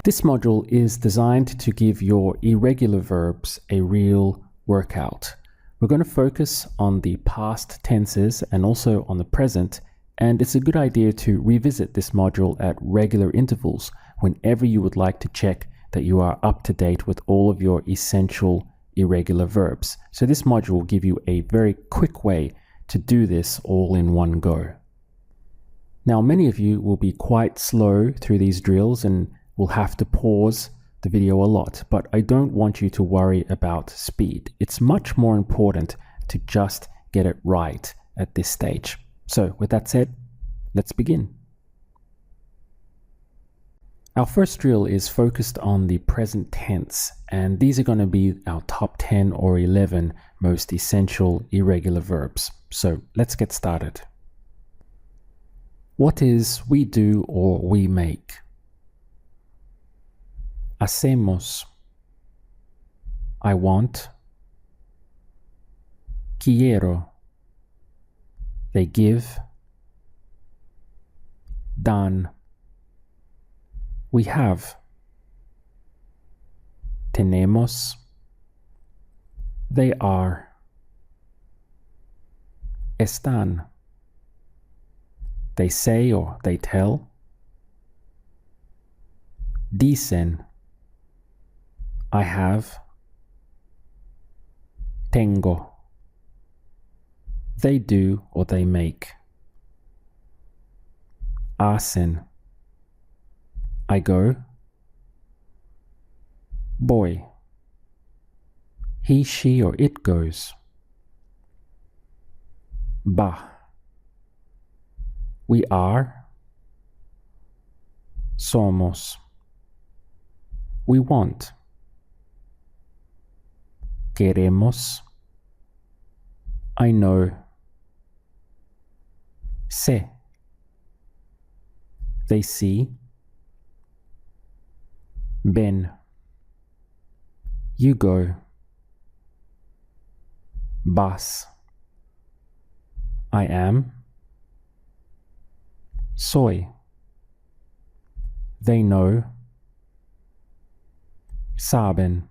This module is designed to give your irregular verbs a real workout. We're going to focus on the past tenses and also on the present, and it's a good idea to revisit this module at regular intervals whenever you would like to check that you are up to date with all of your essential irregular verbs. So this module will give you a very quick way to do this all in one go. Now, many of you will be quite slow through these drills and will have to pause the video a lot, but I don't want you to worry about speed. It's much more important to just get it right at this stage. So with that said, let's begin. Our first drill is focused on the present tense, and these are going to be our top 10 or 11 most essential irregular verbs. So let's get started. What is we do or we make? Hacemos. I want. Quiero. They give. Dan. We have. Tenemos. They are. Están. They say or they tell. Dicen. I have. Tengo. They do or they make. Hacen. I go. Voy. He, she, or it goes. Va. We are. Somos. We want. Queremos. I know. Sé. They see. Ven. You go. Vas. I am. Soy. They know. Saben.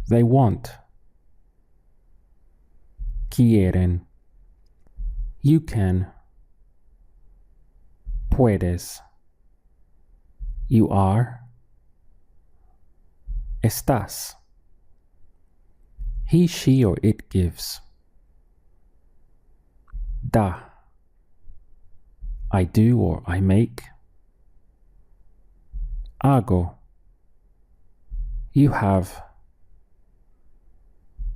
They want. Quieren. You can. Puedes. You are. Estás. He, she, or it gives. Da. I do or I make. Hago. You have.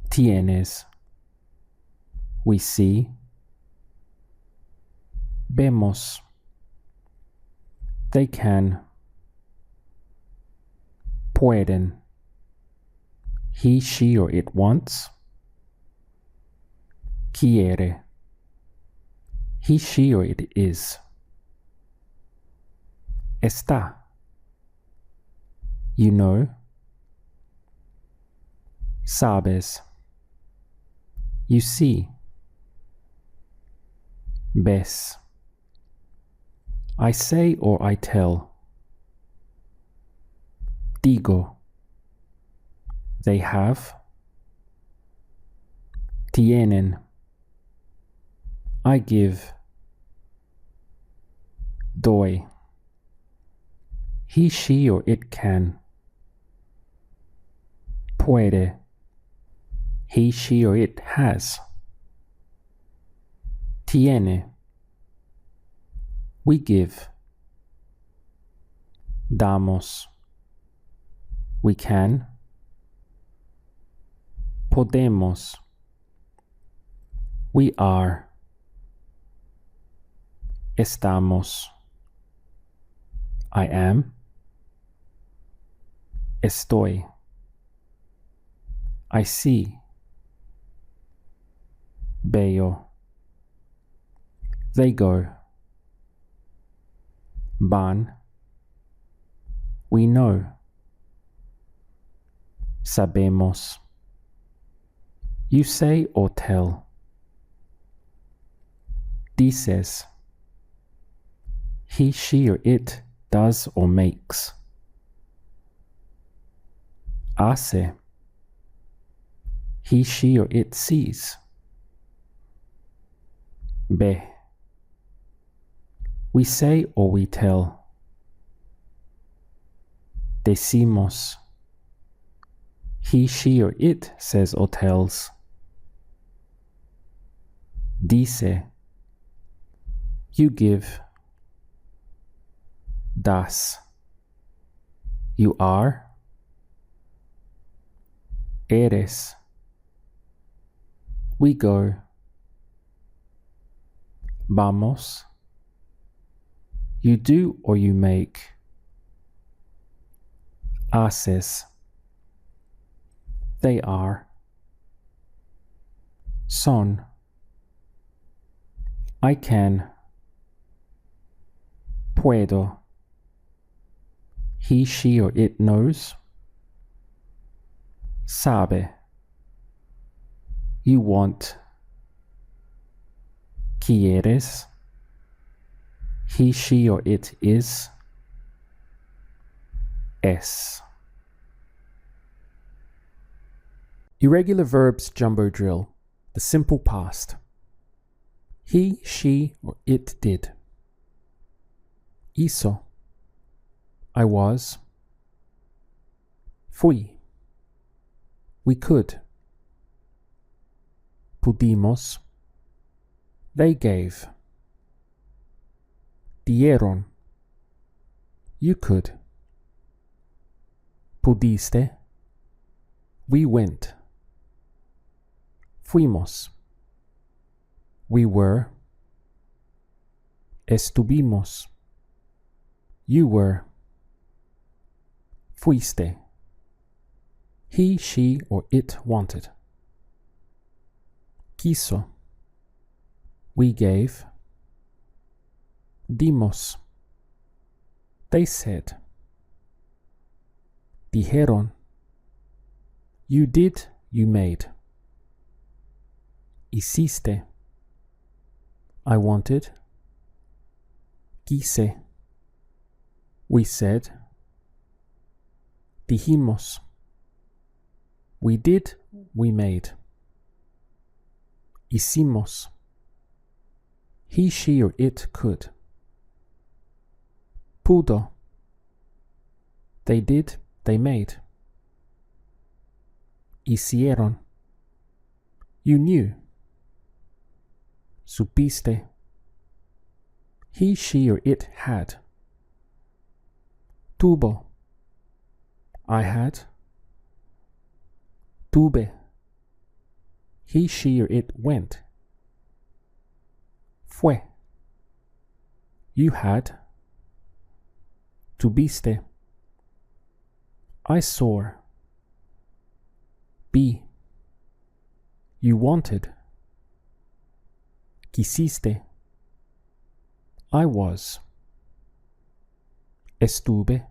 Tienes. We see. Vemos. They can. Pueden. He, she, or it wants. Quiere. He, she, or it is. Está. You know. Sabes. You see. Ves. I say or I tell. Digo. They have. Tienen. I give. Doy. He, she, or it can. Puede. He, she, or it has. Tiene. We give. Damos. We can. Podemos. We are. Estamos. I am. Estoy. I see. Veo. They go. Van. We know. Sabemos. You say or tell. Dices. He, she, or it does or makes. Hace. He, she, or it sees. Ve. We say or we tell. Decimos. He, she, or it says or tells. Dice. You give. Das. You are. Eres. We go. Vamos. You do or you make. Haces. They are. Son. I can. Puedo. He, she, or it knows. Sabe. You want. Quieres. He, she, or it is. Es. Irregular verbs jumbo drill. The simple past. He, she, or it did. Hizo. I was. Fui. We could. Pudimos. They gave. Dieron. You could. Pudiste. We went. Fuimos. We were. Estuvimos. You were. Fuiste. He, she, or it wanted. Quiso. We gave. Dimos. They said. Dijeron. You did, you made. Hiciste. I wanted. Quise. We said. Dijimos. We did, we made. Hicimos. He, she, or it could. Pudo. They did, they made. Hicieron. You knew. Supiste. He, she, or it had. Tuvo. I had. Tuve. He, she, or it went. Fue. You had. Tuviste. I saw. Be. You wanted. Quisiste. I was. Estuve.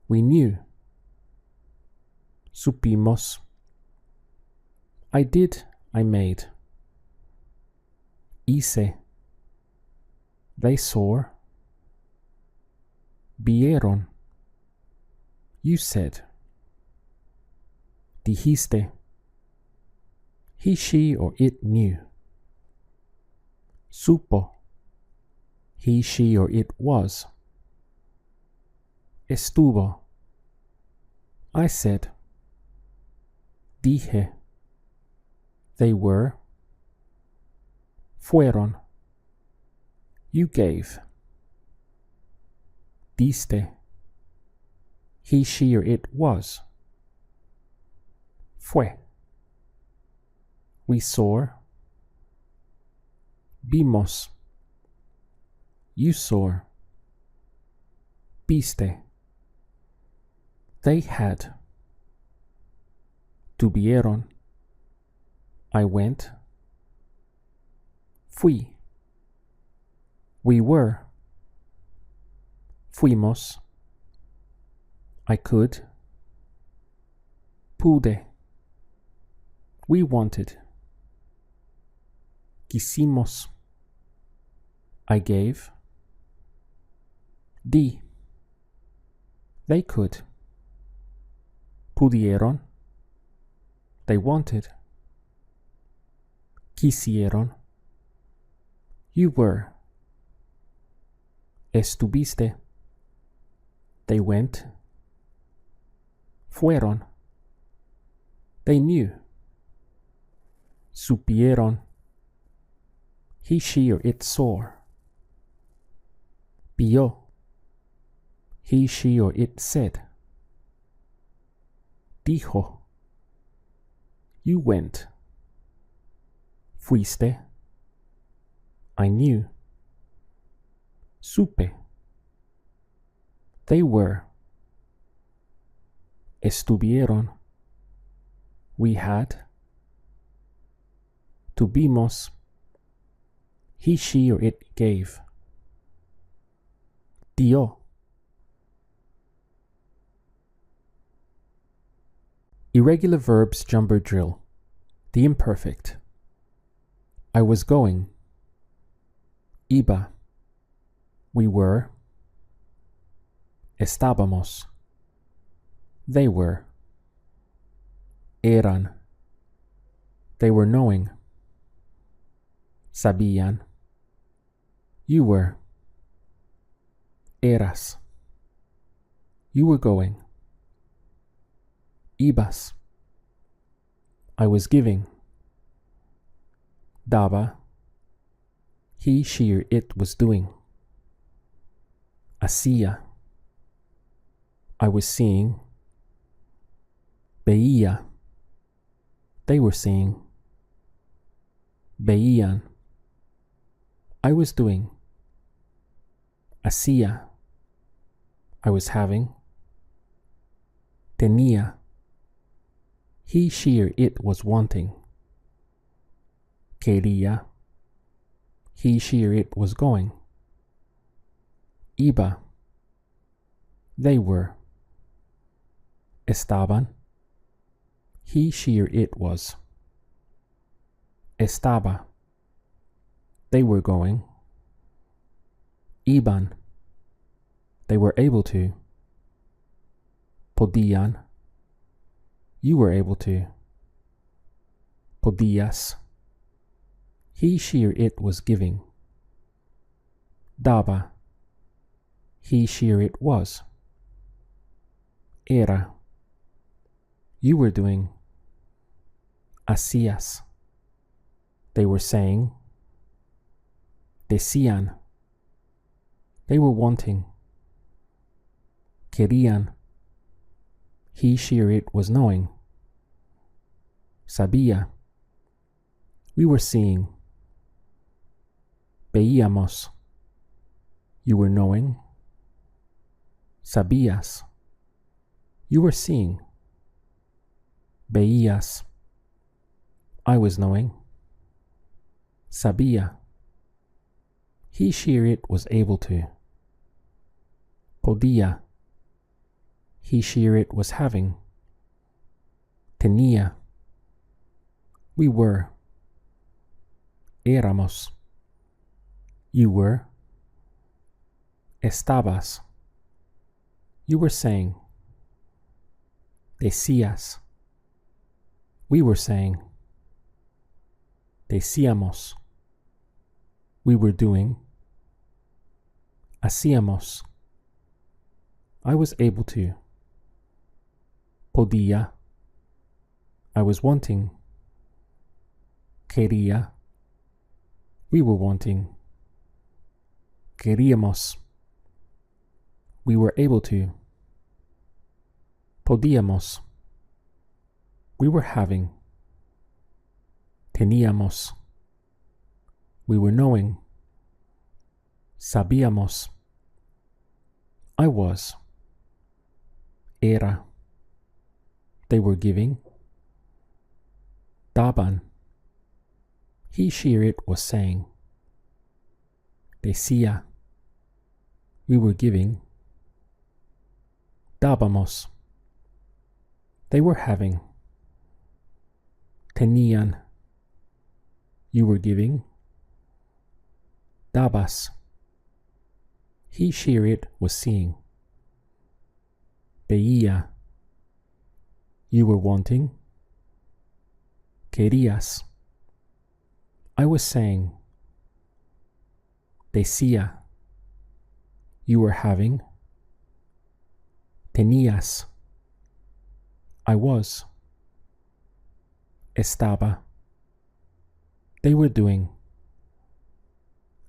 We knew. Supimos. I did, I made. Hice. They saw. Vieron. You said. Dijiste. He, she, or it knew. Supo. He, she, or it was. Estuvo. I said. Dije. They were. Fueron. You gave. Diste. He, she, or it was. Fue. We saw. Vimos. You saw. Viste. They had. Tuvieron. I went. Fui. We were. Fuimos. I could. Pude. We wanted. Quisimos. I gave. Di. They could. Pudieron. They wanted. Quisieron. You were. Estuviste. They went. Fueron. They knew. Supieron. He, she, or it saw. Vio. He, she, or it said. Dijo. You went. Fuiste. I knew. Supe. They were. Estuvieron. We had. Tuvimos. He, she, or it gave. Dio. Irregular verbs jumbo drill. The imperfect. I was going. Iba. We were. Estábamos. They were. Eran. They were knowing. Sabían. You were. Eras. You were going. Ibas. I was giving. Daba. He, she, or it was doing. Hacía. I was seeing. Veía. They were seeing. Veían. I was doing. Hacía. I was having. Tenía. He, she, or it was wanting. Quería. He, she, or it was going. Iba. They were. Estaban. He, she, or it was. Estaba. They were going. Iban. They were able to. Podían. You were able to. Podías. He, she, or it was giving. Daba. He, she, or it was. Era. You were doing. Hacías. They were saying. Decían. They were wanting. Querían. He, she, or it was knowing. Sabía. We were seeing. Veíamos. You were knowing. Sabías. You were seeing. Veías. I was knowing. Sabía. He, she, or it was able to. Podía. He, she, or it was having. Tenía. We were. Éramos. You were. Estabas. You were saying. Decías. We were saying. Decíamos. We were doing. Hacíamos. I was able to. Podía. I was wanting. Quería. We were wanting. Queríamos. We were able to. Podíamos. We were having. Teníamos. We were knowing. Sabíamos. I was. Era. They were giving. Daban. He, she, or it was saying. Decía. We were giving. Dábamos. They were having. Tenían. You were giving. Dabas. He, she, or it was seeing. Veía. You were wanting. Querías. I was saying. Decía. You were having. Tenías. I was. Estaba. They were doing.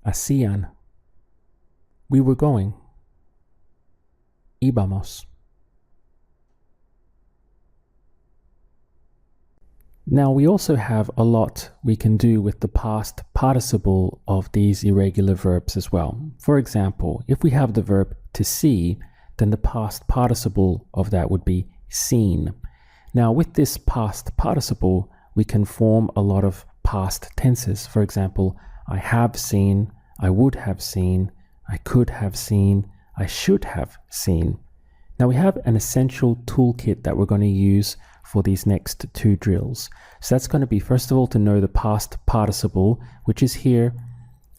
Hacían. We were going. Íbamos. Now we also have a lot we can do with the past participle of these irregular verbs as well. For example, if we have the verb to see, then the past participle of that would be seen. Now with this past participle, we can form a lot of past tenses. For example, I have seen, I would have seen, I could have seen, I should have seen. Now we have an essential toolkit that we're going to use for these next two drills. So that's going to be, first of all, to know the past participle, which is here,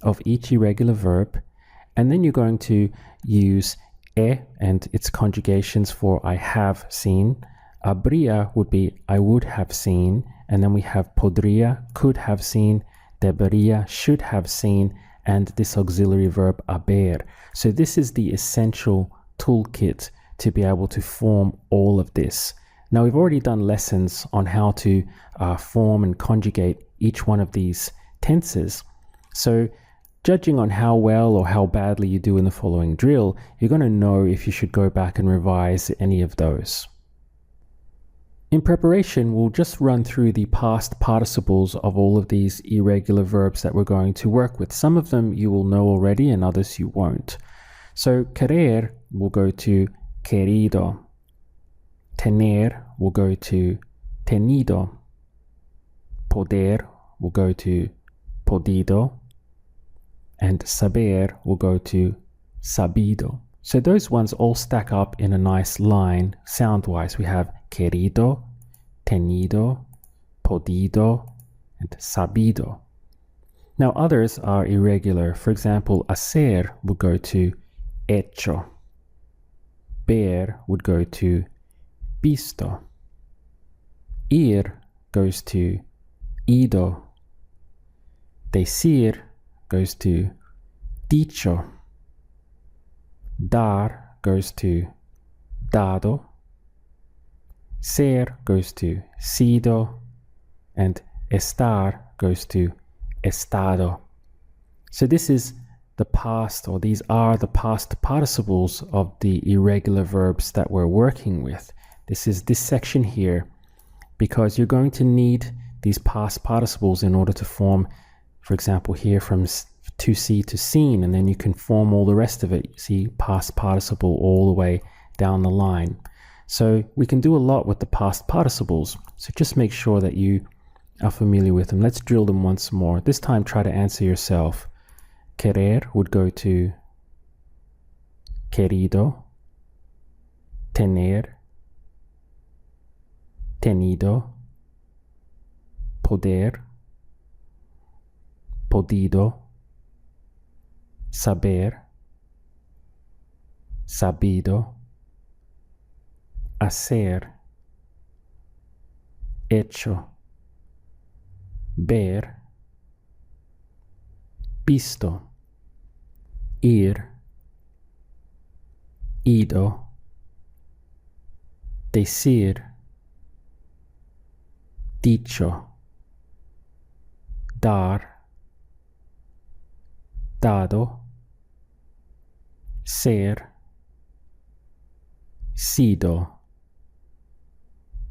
of each irregular verb. And then you're going to use and its conjugations for I have seen. Habría would be I would have seen. And then we have podría, could have seen, debería, should have seen, and this auxiliary verb haber. So this is the essential toolkit to be able to form all of this. Now we've already done lessons on how to form and conjugate each one of these tenses. So judging on how well or how badly you do in the following drill, you're going to know if you should go back and revise any of those. In preparation, we'll just run through the past participles of all of these irregular verbs that we're going to work with. Some of them you will know already and others you won't. So querer will go to querido. Tener will go to tenido. Poder will go to podido. And saber will go to sabido. So those ones all stack up in a nice line sound-wise. We have querido, tenido, podido, and sabido. Now others are irregular. For example, hacer would go to hecho. Ver would go to visto. Ir goes to ido. Decir goes to dicho. Dar goes to dado. Ser goes to sido. And estar goes to estado. So this is the past, or these are the past participles of the irregular verbs that we're working with. This is this section here, because you're going to need these past participles in order to form, for example, here from to see to seen, and then you can form all the rest of it. You see past participle all the way down the line. So we can do a lot with the past participles. So just make sure that you are familiar with them. Let's drill them once more. This time try to answer yourself. Querer would go to querido. Tener, tenido. Poder, podido. Saber, sabido. Hacer, hecho. Ver, visto. Ir, ido. Decir, dicho. Dar, dado. Ser, sido.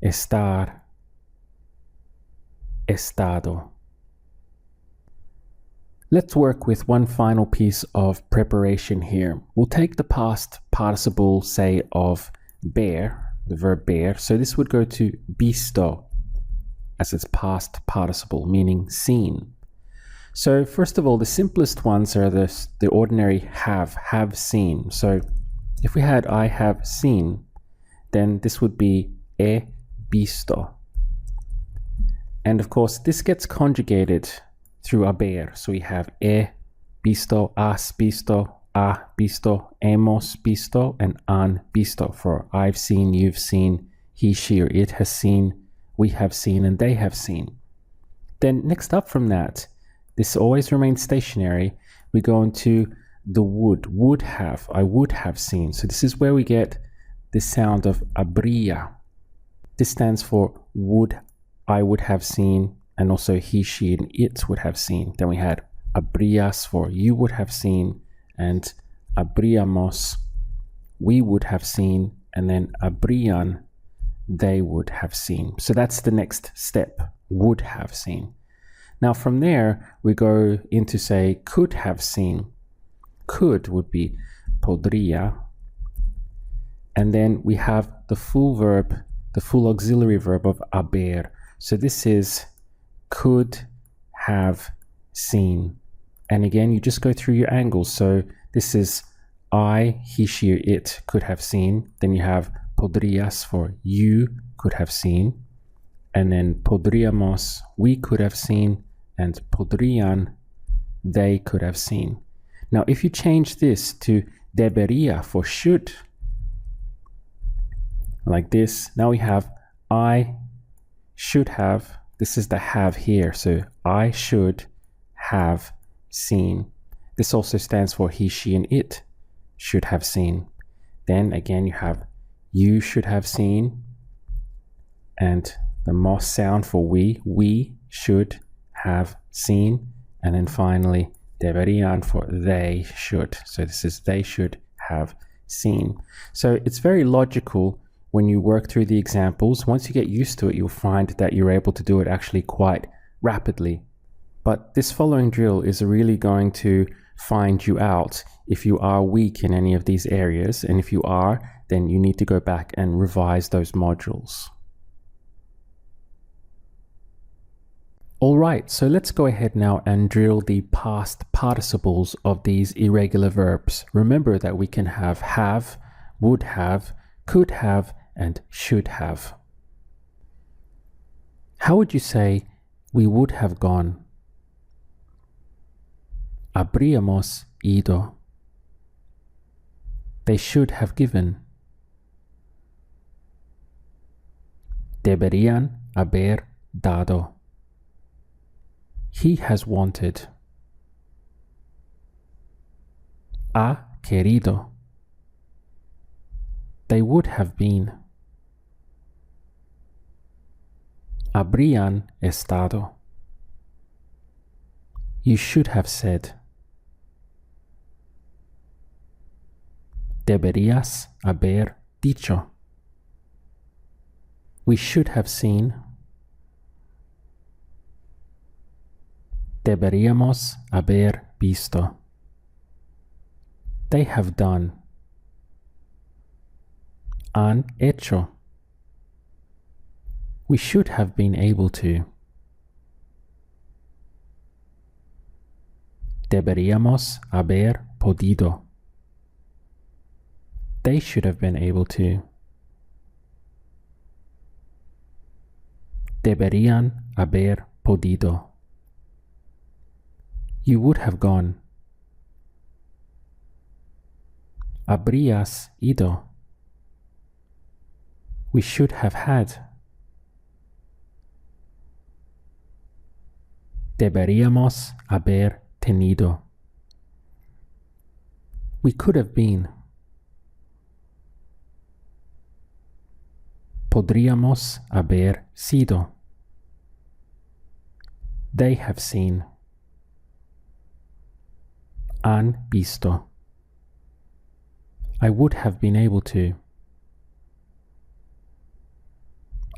Estar, estado. Let's work with one final piece of preparation here. We'll take the past participle, say, of ver, the verb ver. So this would go to visto as its past participle, meaning seen. So first of all, the simplest ones are the ordinary have seen. So if we had I have seen, then this would be he visto. And of course, this gets conjugated through haber. So we have he visto, has visto, ha visto, hemos visto, and han visto for I've seen, you've seen, he, she, or it has seen, we have seen, and they have seen. Then next up from that, this always remains stationary. We go into the would have, I would have seen. So this is where we get the sound of habría. This stands for would, I would have seen, and also he, she, and it would have seen. Then we had habrías for you would have seen, and habríamos, we would have seen, and then habrían, they would have seen. So that's the next step, would have seen. Now from there, we go into say could have seen. Could would be podría. And then we have the full verb, the full auxiliary verb of haber. So this is could have seen. And again, you just go through your angles. So this is I, he, she, or it could have seen. Then you have podrías for you could have seen. And then podríamos, we could have seen. And podrían, they could have seen. Now, if you change this to debería for should, like this, now we have I should have, this is the have here, so I should have seen. This also stands for he, she, and it should have seen. Then again, you have you should have seen, and the mos sound for we should have seen, and then finally deberían for they should. So this is they should have seen. So it's very logical when you work through the examples. Once you get used to it, you'll find that you're able to do it actually quite rapidly. But this following drill is really going to find you out if you are weak in any of these areas. And if you are, then you need to go back and revise those modules. All right, so let's go ahead now and drill the past participles of these irregular verbs. Remember that we can have, would have, could have, and should have. How would you say we would have gone? Habríamos ido. They should have given. Deberían haber dado. He has wanted. Ha querido. They would have been. Habrían estado. You should have said. Deberías haber dicho. We should have seen. Deberíamos haber visto. They have done. Han hecho. We should have been able to. Deberíamos haber podido. They should have been able to. Deberían haber podido. You would have gone. Habrías ido. We should have had. Deberíamos haber tenido. We could have been. Podríamos haber sido. They have seen. Han visto. I would have been able to.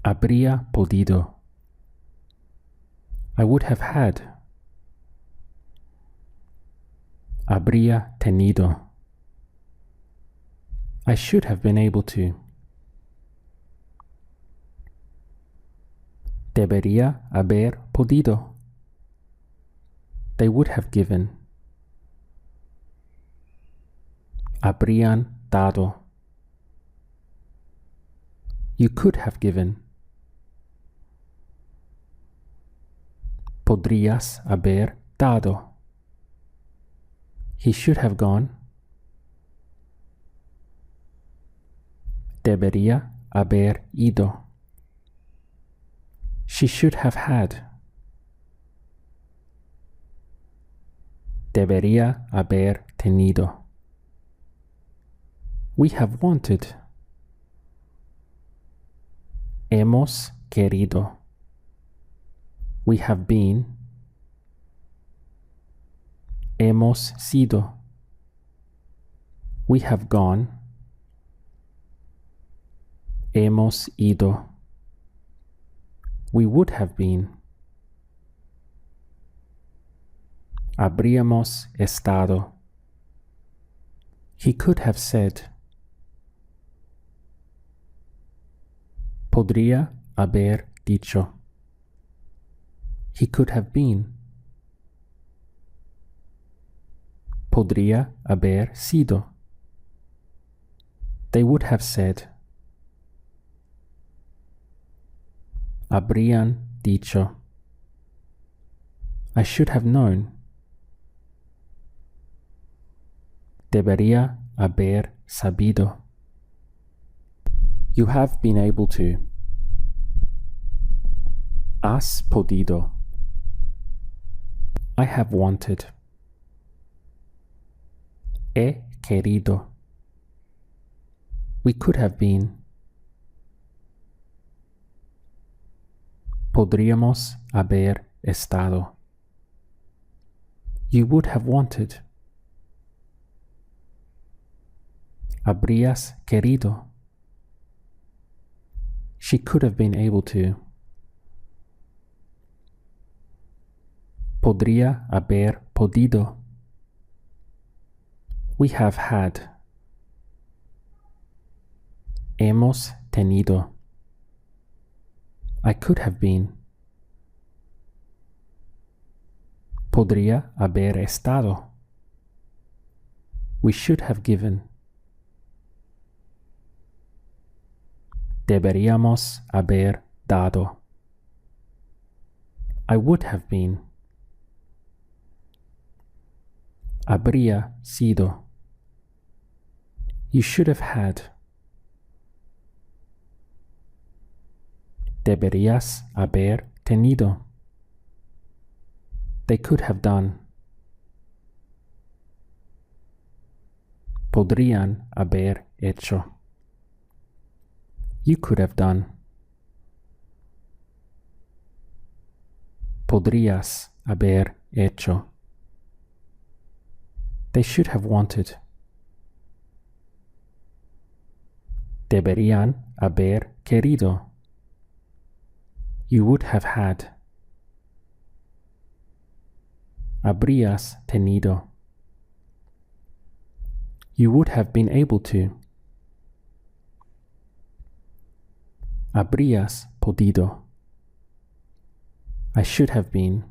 Habría podido. I would have had. Habría tenido. I should have been able to. Debería haber podido. They would have given. Habrían dado. You could have given. Podrías haber dado. He should have gone. Debería haber ido. She should have had. Debería haber tenido. We have wanted. Hemos querido. We have been. Hemos sido. We have gone. Hemos ido. We would have been. Habríamos estado. He could have said. Podría haber dicho. He could have been. Podría haber sido. They would have said. Habrían dicho. I should have known. Debería haber sabido. You have been able to. Has podido. I have wanted. He querido. We could have been. Podríamos haber estado. You would have wanted. Habrías querido. She could have been able to. Podría haber podido. We have had. Hemos tenido. I could have been. Podría haber estado. We should have given. Deberíamos haber dado. I would have been. Habría sido. You should have had. Deberías haber tenido. They could have done. Podrían haber hecho. You could have done. Podrías haber hecho. They should have wanted. Deberían haber querido. You would have had. Habrías tenido. You would have been able to. Habrías podido. I should have been.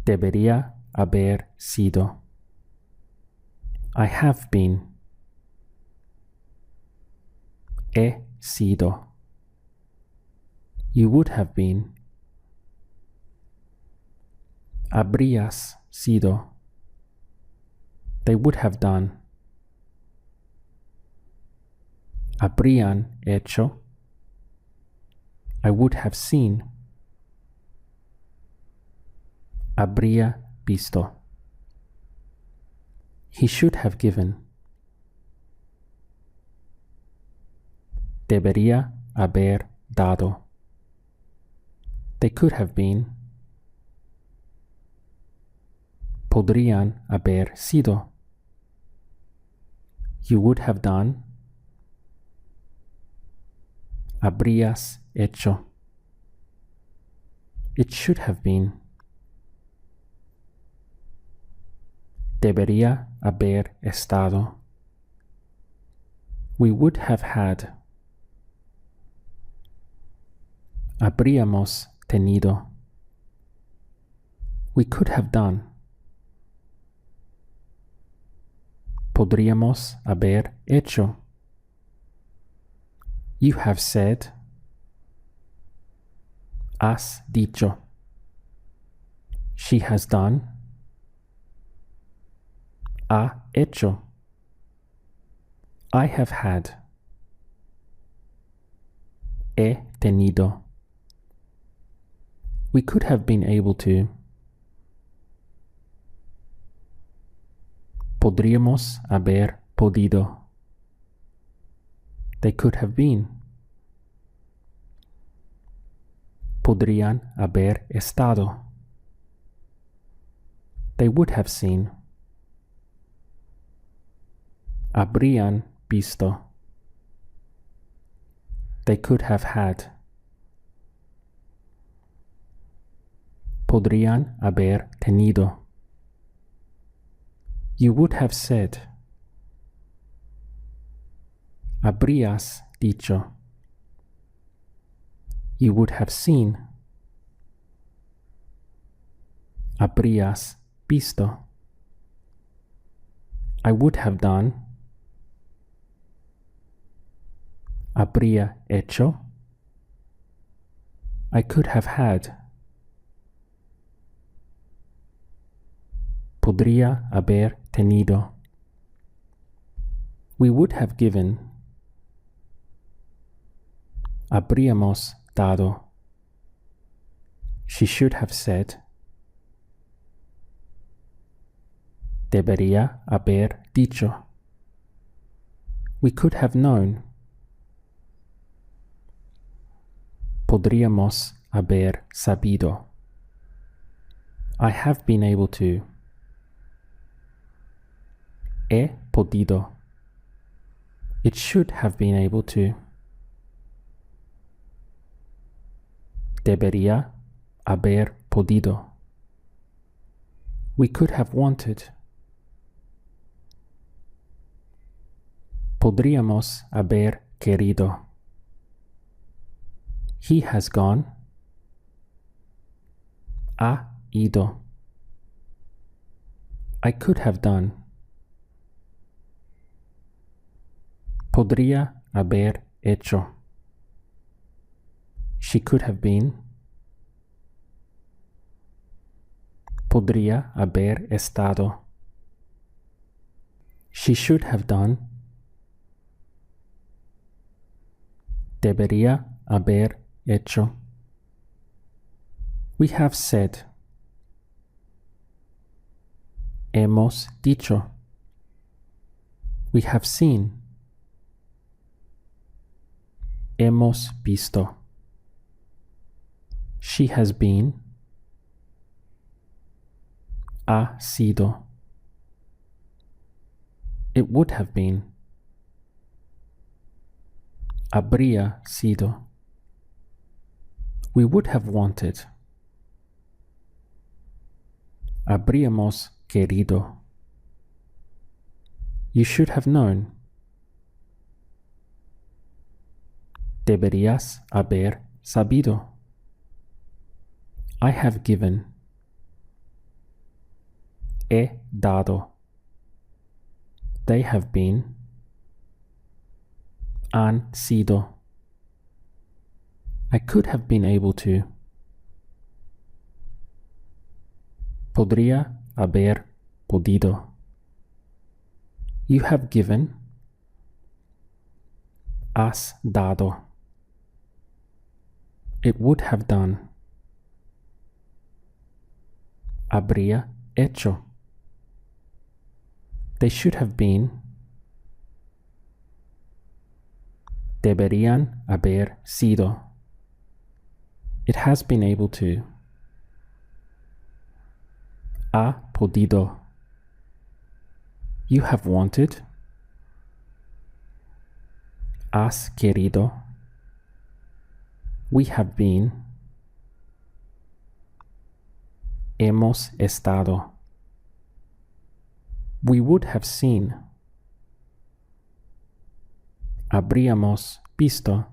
Debería haber sido. I have been. He sido. You would have been. Habrías sido. They would have done. Habrían hecho. I would have seen. Habría visto. He should have given. Debería haber dado. They could have been. Podrían haber sido. You would have done. Habrías hecho. It should have been. Debería haber estado. We would have had. Habríamos tenido. We could have done. Podríamos haber hecho. You have said. Has dicho. She has done. Ha hecho. I have had. He tenido. We could have been able to. Podríamos haber podido. They could have been. Podrían haber estado. They would have seen. Habrían visto. They could have had. Podrían haber tenido. You would have said. Habrías dicho. You would have seen. Habrías visto. I would have done. Habría hecho. I could have had. Podría haber tenido. We would have given. Habríamos dado. She should have said. Debería haber dicho. We could have known. Podríamos haber sabido. I have been able to. He podido. It should have been able to. Debería haber podido. We could have wanted. Podríamos haber querido. He has gone. Ha ido. I could have done. Podría haber hecho. She could have been. Podría haber estado. She should have done. Debería haber hecho. We have said. Hemos dicho. We have seen. Hemos visto. She has been. Ha sido. It would have been. Habría sido. We would have wanted. Habríamos querido. You should have known. Deberías haber sabido. I have given. He dado. They have been. Han sido. I could have been able to. Podría haber podido. You have given. Has dado. It would have done. Habría hecho. They should have been. Deberían haber sido. It has been able to. Ha podido. You have wanted. Has querido. We have been. Hemos estado. We would have seen. Habríamos visto.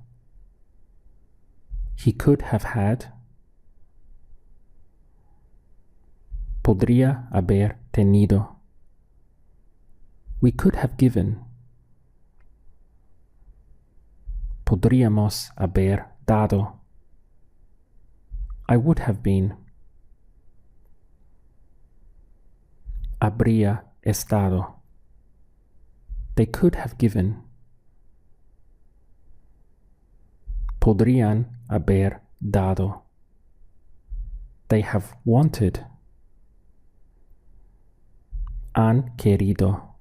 He could have had. Podría haber tenido. We could have given. Podríamos haber dado. I would have been. Habría estado. They could have given. Podrían haber dado. They have wanted. Han querido.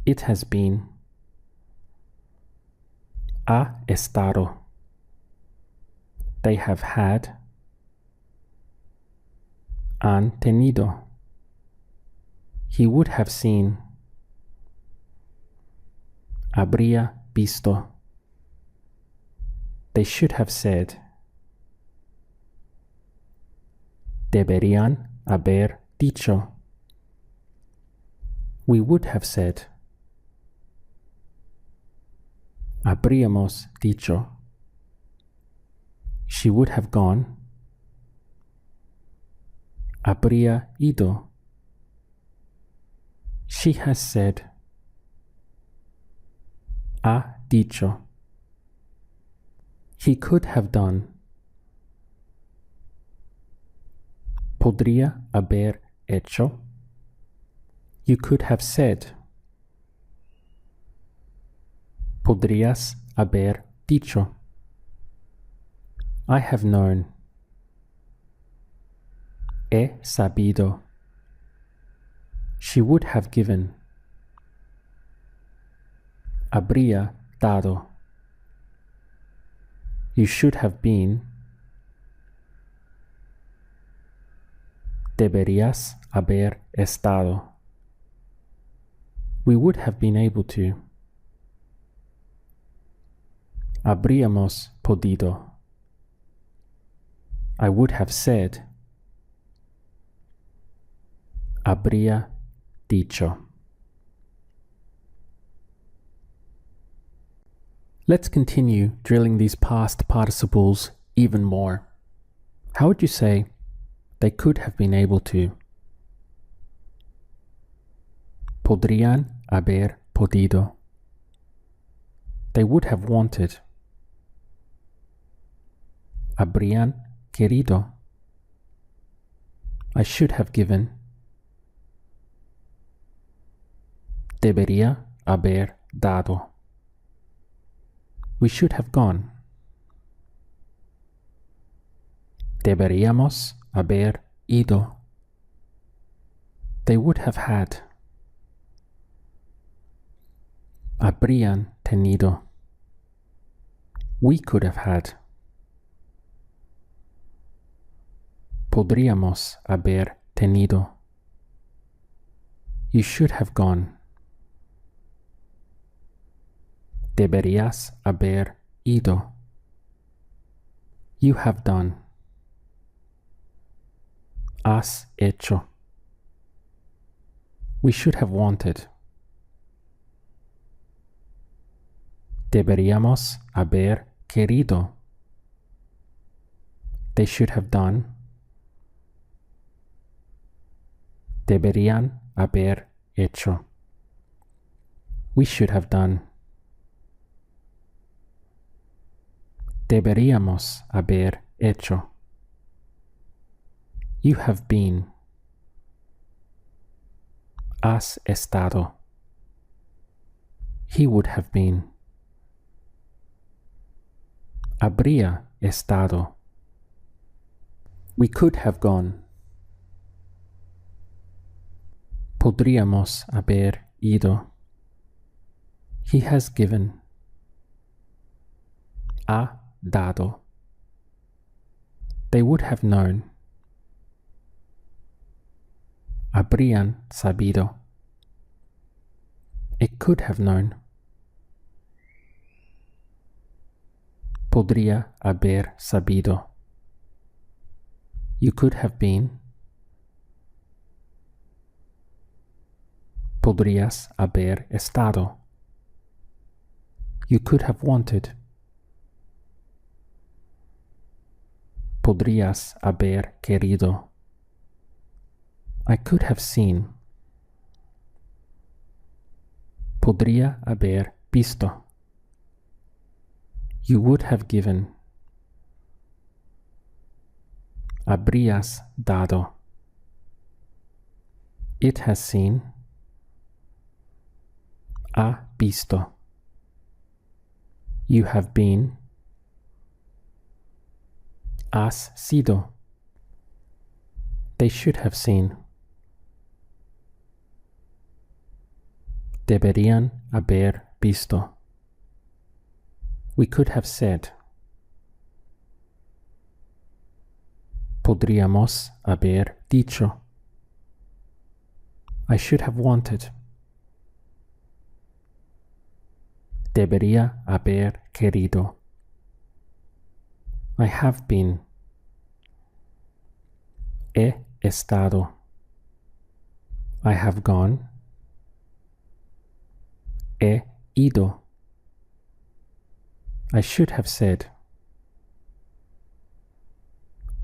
It has been. Ha estado. They have had. Han tenido. He would have seen. Habría visto. They should have said. Deberían haber dicho. We would have said. Habríamos dicho. She would have gone. Habría ido. She has said. Ha dicho. He could have done. Podría haber hecho. You could have said. Podrías haber dicho. I have known. He sabido. She would have given. Habría dado. You should have been. Deberías haber estado. We would have been able to. Habríamos podido. I would have said. Habría dicho. Let's continue drilling these past participles even more. How would you say they could have been able to? Podrían haber podido. They would have wanted. Habrían querido. I should have given. Debería haber dado. We should have gone. Deberíamos haber ido. They would have had. Habrían tenido. We could have had. Podríamos haber tenido. You should have gone. Deberías haber ido. You have done. Has hecho. We should have wanted. Deberíamos haber querido. They should have done. Deberían haber hecho. We should have done. Deberíamos haber hecho. You have been. Has estado. He would have been. Habría estado. We could have gone. Podríamos haber ido. He has given. Ha dado. They would have known. Habrían sabido. It could have known. Podría haber sabido. You could have been. Podrías haber estado. You could have wanted. Podrías haber querido. I could have seen. Podría haber visto. You would have given. Habrías dado. It has seen. Ha visto. You have been. Has sido. They should have seen. Deberían haber visto. We could have said. Podríamos haber dicho. I should have wanted. Debería haber querido. I have been. He estado. I have gone. He ido. I should have said.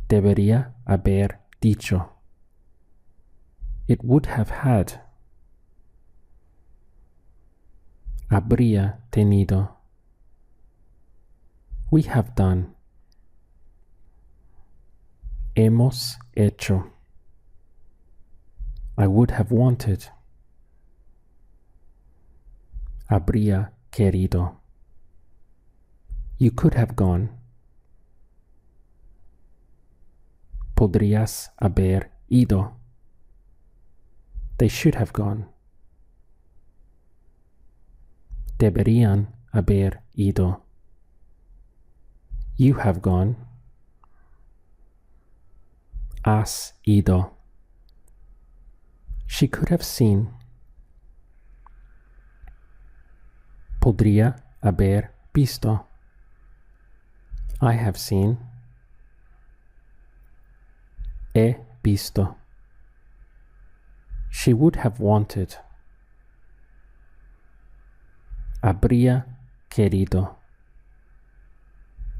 Debería haber dicho. It would have had. Habría tenido. We have done. Hemos hecho. I would have wanted. Habría querido. You could have gone. Podrías haber ido. They should have gone. Deberían haber ido. You have gone. Has ido. She could have seen. Podría haber visto. I have seen. He visto. She would have wanted. Habría querido.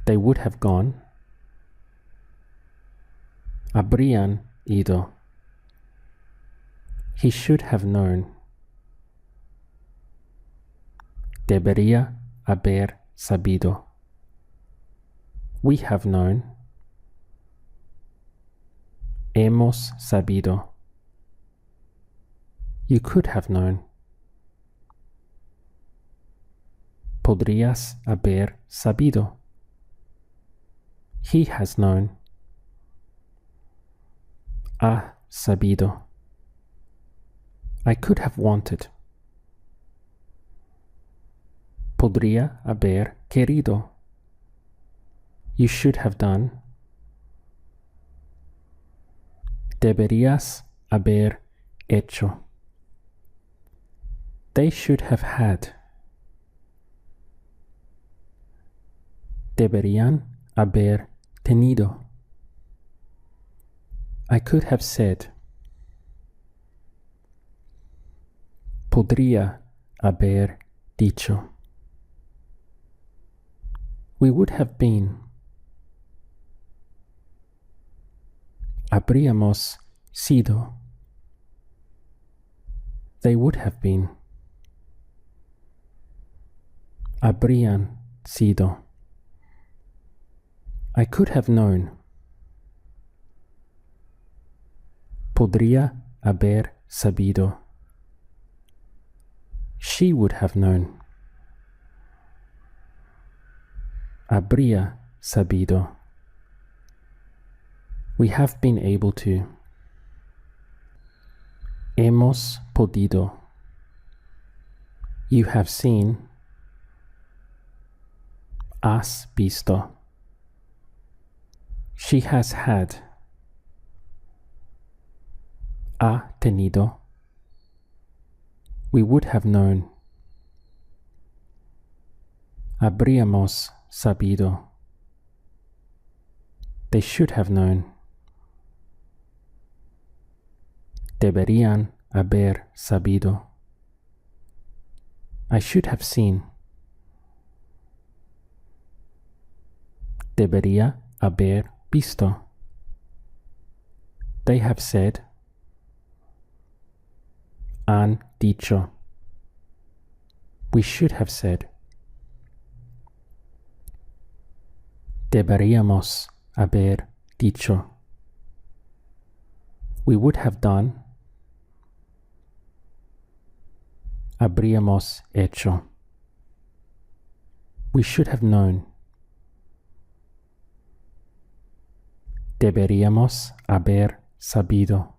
They would have gone. Habrían ido. He should have known. Debería haber sabido. We have known. Hemos sabido. You could have known. Podrías haber sabido. He has known. Ha sabido. I could have wanted. Podría haber querido. You should have done. Deberías haber hecho. They should have had. Deberían haber tenido. I could have said. Podría haber dicho. We would have been. Habríamos sido. They would have been. Habrían sido. I could have known. Podría haber sabido. She would have known. Habría sabido. We have been able to. Hemos podido. You have seen. Has visto. She has had. Ha tenido. We would have known. Habríamos sabido. They should have known. Deberían haber sabido. I should have seen. Debería haber visto. They have said. Han dicho. We should have said. Deberíamos haber dicho. We would have done. Habríamos hecho. We should have known. Deberíamos haber sabido.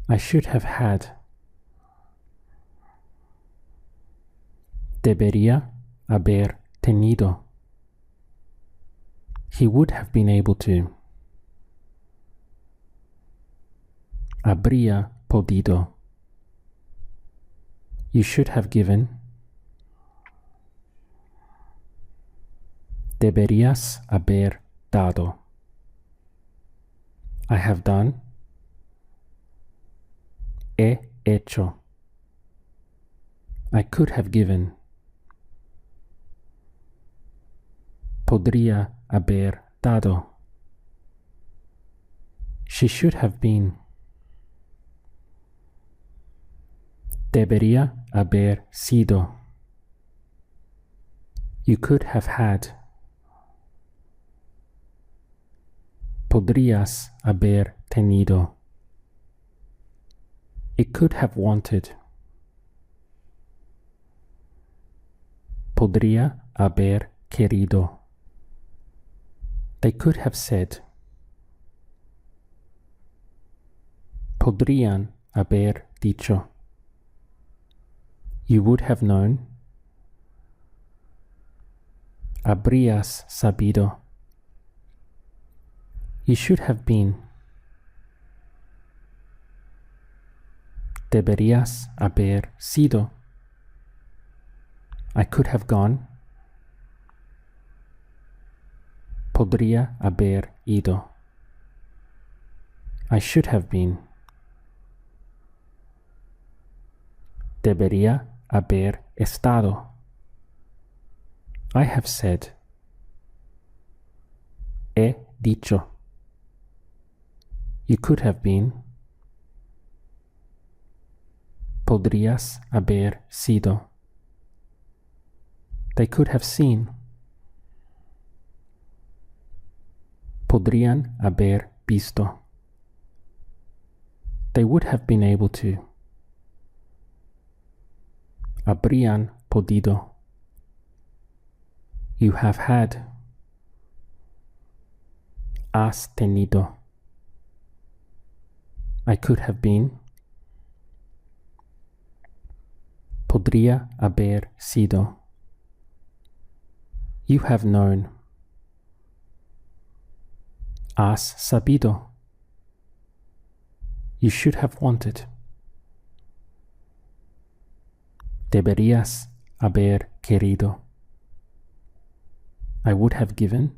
I should have had. Debería haber tenido. He would have been able to. Habría podido. You should have given. Deberías haber dado. I have done. He hecho. I could have given. Podría haber dado. She should have been. Debería haber sido. You could have had. Podrías haber tenido. It could have wanted. Podría haber querido. They could have said. Podrían haber dicho. You would have known. Habrías sabido. You should have been. Deberías haber sido. I could have gone. Podría haber ido. I should have been. Debería haber estado. I have said. He dicho. You could have been. Podrías haber sido. They could have seen. Podrían haber visto. They would have been able to. Habrían podido. You have had. Has tenido. I could have been. Podría haber sido. You have known. Has sabido. You should have wanted. Deberías haber querido. I would have given.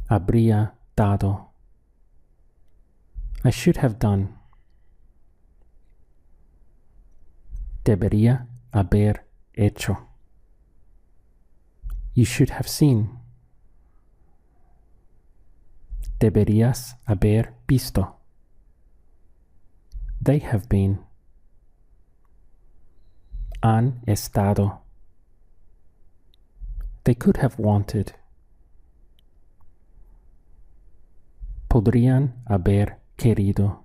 Habría dado. I should have done. Debería haber hecho. You should have seen. Deberías haber visto. They have been. Han estado. They could have wanted. Podrían haber querido.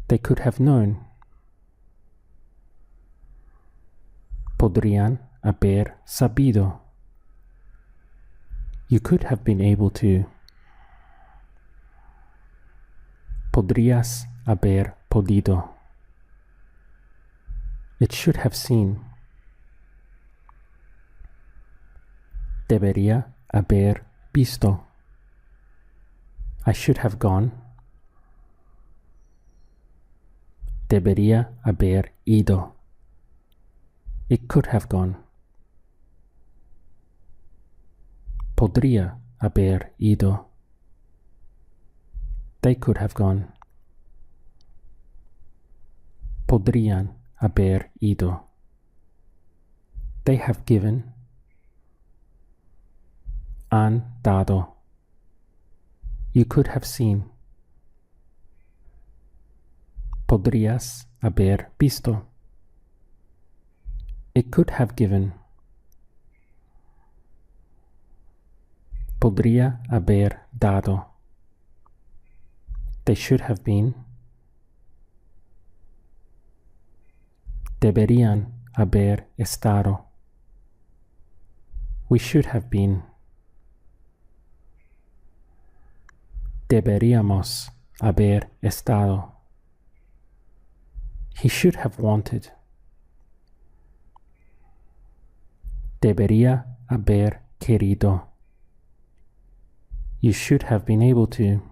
They could have known. Podrían haber sabido. You could have been able to. Podrías haber podido. It should have seen. Debería haber visto. I should have gone. Debería haber ido. It could have gone. Podría haber ido. They could have gone. Podrían haber ido. They have given. Han dado. You could have seen. Podrías haber visto. It could have given. Podría haber dado. They should have been. Deberían haber estado. We should have been. Deberíamos haber estado. He should have wanted. Debería haber querido. You should have been able to.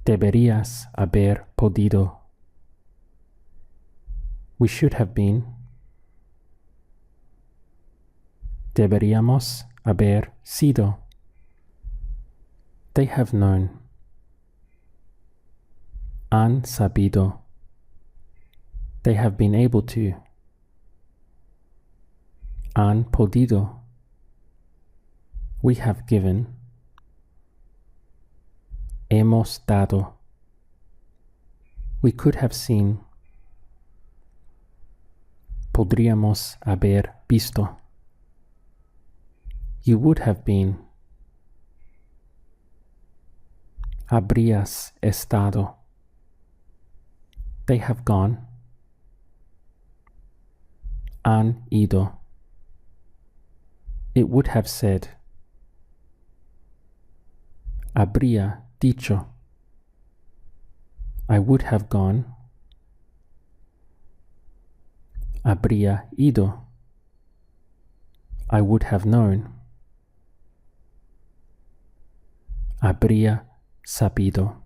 Deberías haber podido. We should have been. Deberíamos haber sido. They have known. Han sabido. They have been able to. Han podido. We have given. Hemos dado. We could have seen. Podríamos haber visto. You would have been. Habrías estado. They have gone. Han ido. It would have said. Habría dicho. I would have gone. Habría ido. I would have known. Habría sabido.